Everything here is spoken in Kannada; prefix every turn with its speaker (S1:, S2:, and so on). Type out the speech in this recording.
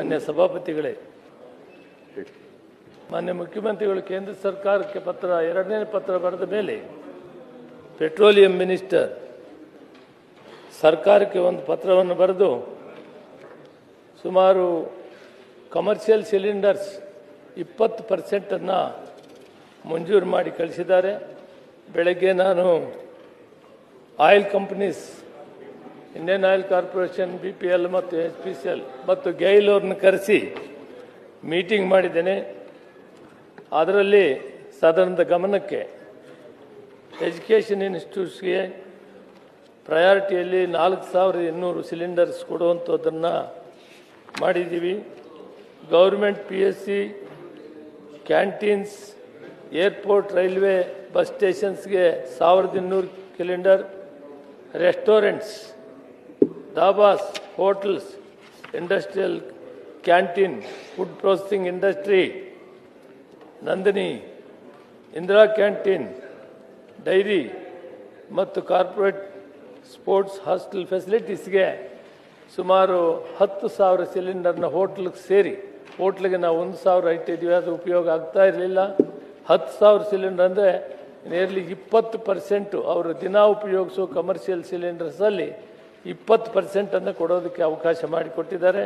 S1: ಮಾನ್ಯ ಸಭಾಪತಿಗಳೇ, ಮಾನ್ಯ ಮುಖ್ಯಮಂತ್ರಿಗಳು ಕೇಂದ್ರ ಸರ್ಕಾರಕ್ಕೆ ಎರಡನೇ ಪತ್ರ ಬರೆದ ಮೇಲೆ ಪೆಟ್ರೋಲಿಯಂ ಮಿನಿಸ್ಟರ್ ಸರ್ಕಾರಕ್ಕೆ ಒಂದು ಪತ್ರವನ್ನು ಬರೆದು ಸುಮಾರು ಕಮರ್ಷಿಯಲ್ ಸಿಲಿಂಡರ್ಸ್ 20% ಮಂಜೂರು ಮಾಡಿ ಕಳಿಸಿದ್ದಾರೆ. ಬೆಳಗ್ಗೆ ನಾನು oil companies, Indian oil corporation, BPL ಮತ್ತು HPCL ಮತ್ತು ಗೈಲ್ ಅವ್ರನ್ನ ಕರೆಸಿ ಮೀಟಿಂಗ್ ಮಾಡಿದ್ದೇನೆ. ಅದರಲ್ಲಿ ಸದನದ ಗಮನಕ್ಕೆ ಎಜುಕೇಷನ್ ಇನ್ಸ್ಟಿಟ್ಯೂಟ್ಸ್ಗೆ ಪ್ರಯಾರಿಟಿಯಲ್ಲಿ 4200 ಸಿಲಿಂಡರ್ಸ್ ಕೊಡುವಂಥದ್ದನ್ನು ಮಾಡಿದ್ದೀವಿ. Government PSC, canteens, airport, railway, bus ಸ್ಟೇಷನ್ಸ್ಗೆ 1200 cylinder, restaurants, dhabas, hotels, industrial canteen, food processing industry, Nandini, Indira canteen, dairy ಮತ್ತು ಕಾರ್ಪೊರೇಟ್ ಸ್ಪೋರ್ಟ್ಸ್ ಹಾಸ್ಟೆಲ್ ಫೆಸಿಲಿಟೀಸ್ಗೆ ಸುಮಾರು 10,000 ಸಿಲಿಂಡರ್ನ ಹೋಟ್ಲಿಗೆ ಸೇರಿ, ಹೋಟ್ಲಿಗೆ ನಾವು 1,000 ಇಟ್ಟಿದ್ದೀವಿ, ಅದು ಉಪಯೋಗ ಆಗ್ತಾ ಇರಲಿಲ್ಲ. 10,000 ಸಿಲಿಂಡರ್ ಅಂದರೆ ನಿಯರ್ಲಿ 20% ಅವರು ದಿನ ಉಪಯೋಗಿಸೋ ಕಮರ್ಷಿಯಲ್ ಸಿಲಿಂಡರ್ಸಲ್ಲಿ 20% ಕೊಡೋದಕ್ಕೆ ಅವಕಾಶ ಮಾಡಿಕೊಟ್ಟಿದ್ದಾರೆ.